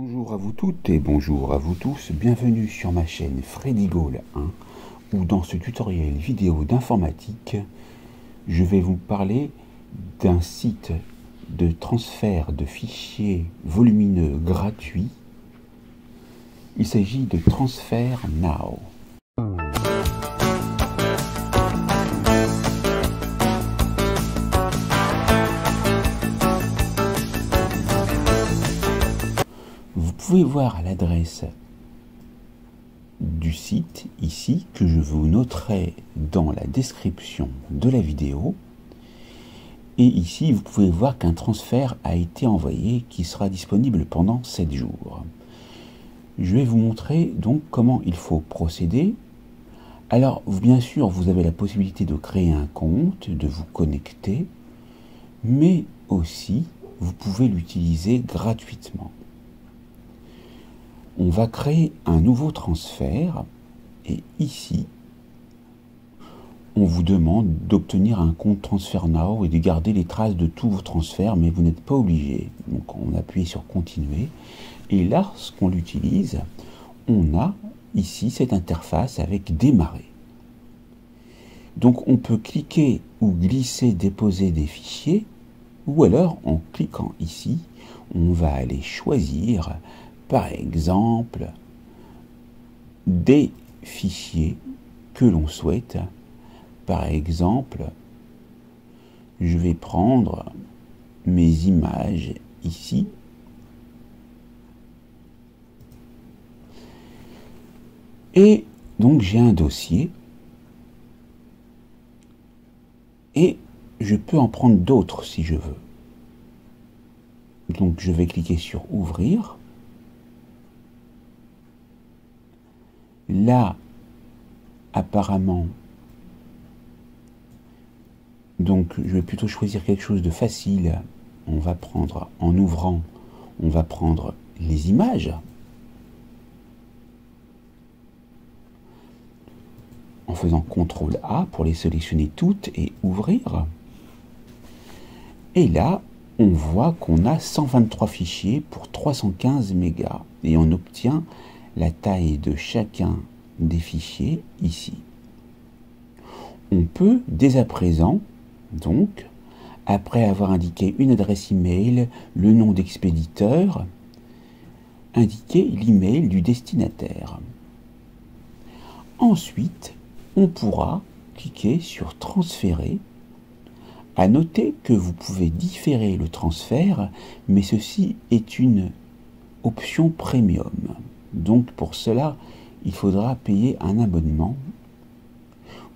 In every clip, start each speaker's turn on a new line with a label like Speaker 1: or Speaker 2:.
Speaker 1: Bonjour à vous toutes et bonjour à vous tous, bienvenue sur ma chaîne Freddy Gall 1 où dans ce tutoriel vidéo d'informatique, je vais vous parler d'un site de transfert de fichiers volumineux gratuit. Il s'agit de Transfer Now. Vous pouvez voir l'adresse du site ici que je vous noterai dans la description de la vidéo. Et ici, vous pouvez voir qu'un transfert a été envoyé qui sera disponible pendant 7 jours. Je vais vous montrer donc comment il faut procéder. Alors, bien sûr, vous avez la possibilité de créer un compte, de vous connecter, mais aussi, vous pouvez l'utiliser gratuitement. On va créer un nouveau transfert et ici, on vous demande d'obtenir un compte Transfer Now et de garder les traces de tous vos transferts, mais vous n'êtes pas obligé. Donc on appuie sur Continuer et lorsqu'on l'utilise, on a ici cette interface avec Démarrer. Donc on peut cliquer ou glisser, déposer des fichiers, ou alors en cliquant ici, on va aller choisir par exemple des fichiers que l'on souhaite. Par exemple, je vais prendre mes images ici. Et donc j'ai un dossier. Et je peux en prendre d'autres si je veux. Donc je vais cliquer sur Ouvrir. Là, apparemment, donc je vais plutôt choisir quelque chose de facile. On va prendre, en ouvrant, on va prendre les images. En faisant CTRL A pour les sélectionner toutes et ouvrir. Et là, on voit qu'on a 123 fichiers pour 315 mégas. Et on obtient la taille de chacun des fichiers ici. On peut dès à présent, donc, après avoir indiqué une adresse email, le nom d'expéditeur, indiquer l'email du destinataire. Ensuite, on pourra cliquer sur Transférer. À noter que vous pouvez différer le transfert, mais ceci est une option premium. Donc pour cela, il faudra payer un abonnement.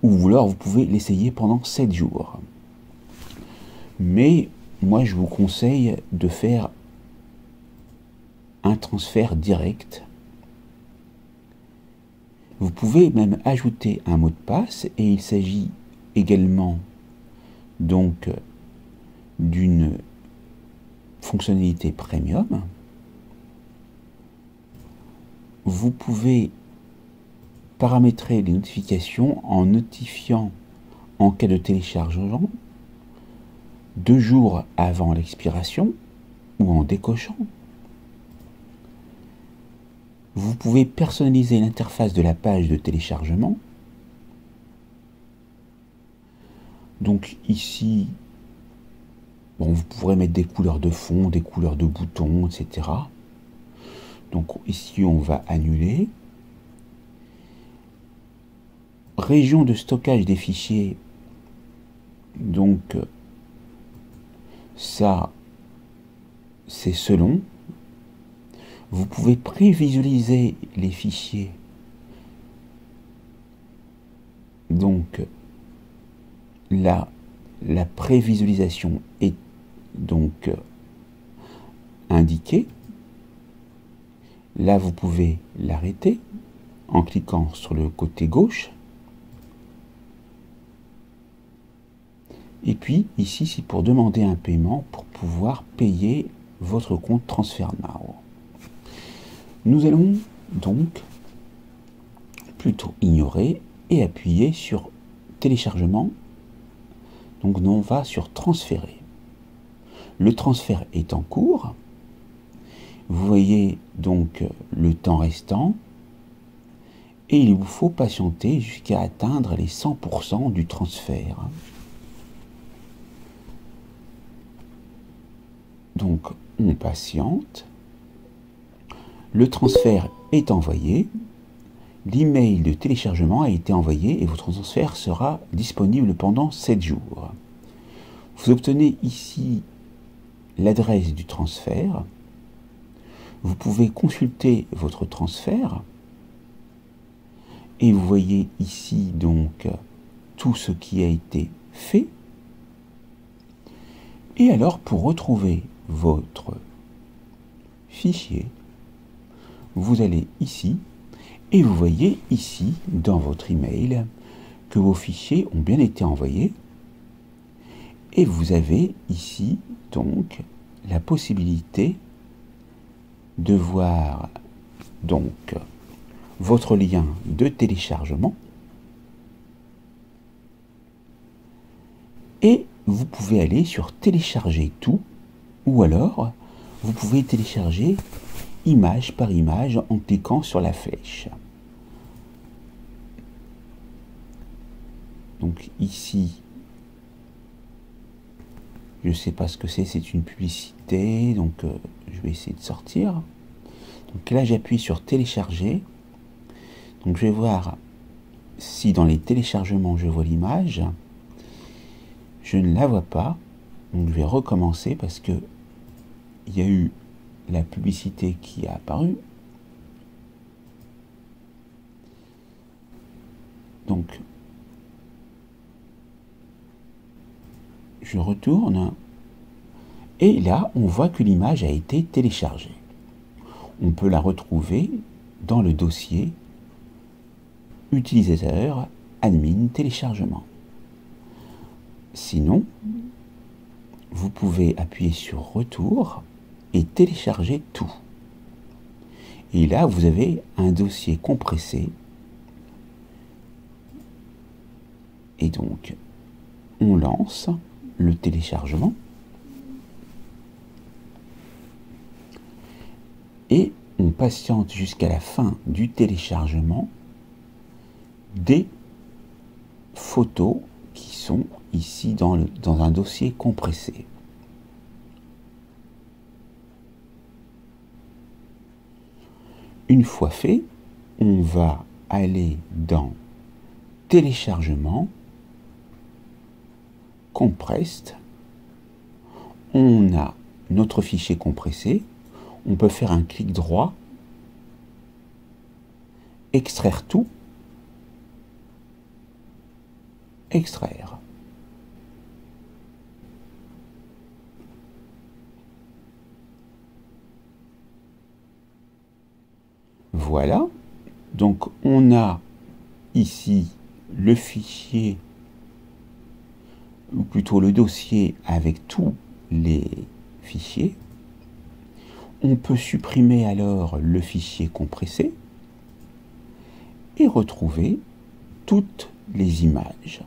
Speaker 1: Ou alors vous pouvez l'essayer pendant 7 jours. Mais moi je vous conseille de faire un transfert direct. Vous pouvez même ajouter un mot de passe et il s'agit également donc d'une fonctionnalité premium. Vous pouvez paramétrer les notifications en notifiant en cas de téléchargement 2 jours avant l'expiration ou en décochant. Vous pouvez personnaliser l'interface de la page de téléchargement. Donc ici, bon, vous pourrez mettre des couleurs de fond, des couleurs de boutons, etc. Donc ici, on va annuler. Région de stockage des fichiers. Donc ça, c'est selon. Vous pouvez prévisualiser les fichiers. Donc là, la prévisualisation est donc indiquée. Là, vous pouvez l'arrêter en cliquant sur le côté gauche. Et puis, ici, c'est pour demander un paiement pour pouvoir payer votre compte Transfer Now. Nous allons donc plutôt ignorer et appuyer sur téléchargement. Donc, on va sur transférer. Le transfert est en cours. Vous voyez donc le temps restant et il vous faut patienter jusqu'à atteindre les 100% du transfert. Donc on patiente, le transfert est envoyé, l'email de téléchargement a été envoyé et votre transfert sera disponible pendant 7 jours. Vous obtenez ici l'adresse du transfert. Vous pouvez consulter votre transfert et vous voyez ici donc tout ce qui a été fait. Et alors pour retrouver votre fichier, vous allez ici et vous voyez ici dans votre email que vos fichiers ont bien été envoyés et vous avez ici donc la possibilité de voir donc votre lien de téléchargement et vous pouvez aller sur télécharger tout ou alors vous pouvez télécharger image par image en cliquant sur la flèche. Donc ici, je ne sais pas ce que c'est une publicité, donc je vais essayer de sortir. Donc là j'appuie sur télécharger. Donc je vais voir si dans les téléchargements je vois l'image. Je ne la vois pas, donc je vais recommencer parce que il y a eu la publicité qui a apparu. Donc je retourne et là on voit que l'image a été téléchargée. On peut la retrouver dans le dossier utilisateur admin téléchargement. Sinon, vous pouvez appuyer sur retour et télécharger tout. Et là, vous avez un dossier compressé. Et donc, on lance le téléchargement. Et on patiente jusqu'à la fin du téléchargement des photos qui sont ici dans un dossier compressé. Une fois fait, on va aller dans téléchargement, compressed. On a notre fichier compressé. On peut faire un clic droit, extraire tout, extraire. Voilà, donc on a ici le fichier, ou plutôt le dossier avec tous les fichiers. On peut supprimer alors le fichier compressé et retrouver toutes les images.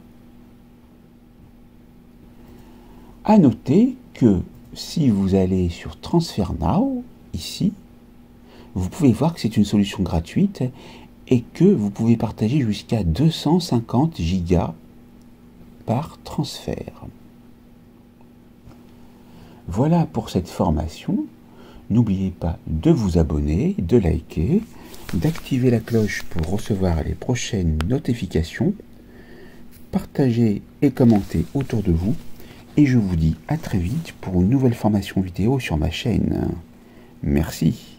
Speaker 1: À noter que si vous allez sur Transfer Now, ici, vous pouvez voir que c'est une solution gratuite et que vous pouvez partager jusqu'à 250 gigas par transfert. Voilà pour cette formation. N'oubliez pas de vous abonner, de liker, d'activer la cloche pour recevoir les prochaines notifications, partagez et commentez autour de vous, et je vous dis à très vite pour une nouvelle formation vidéo sur ma chaîne. Merci.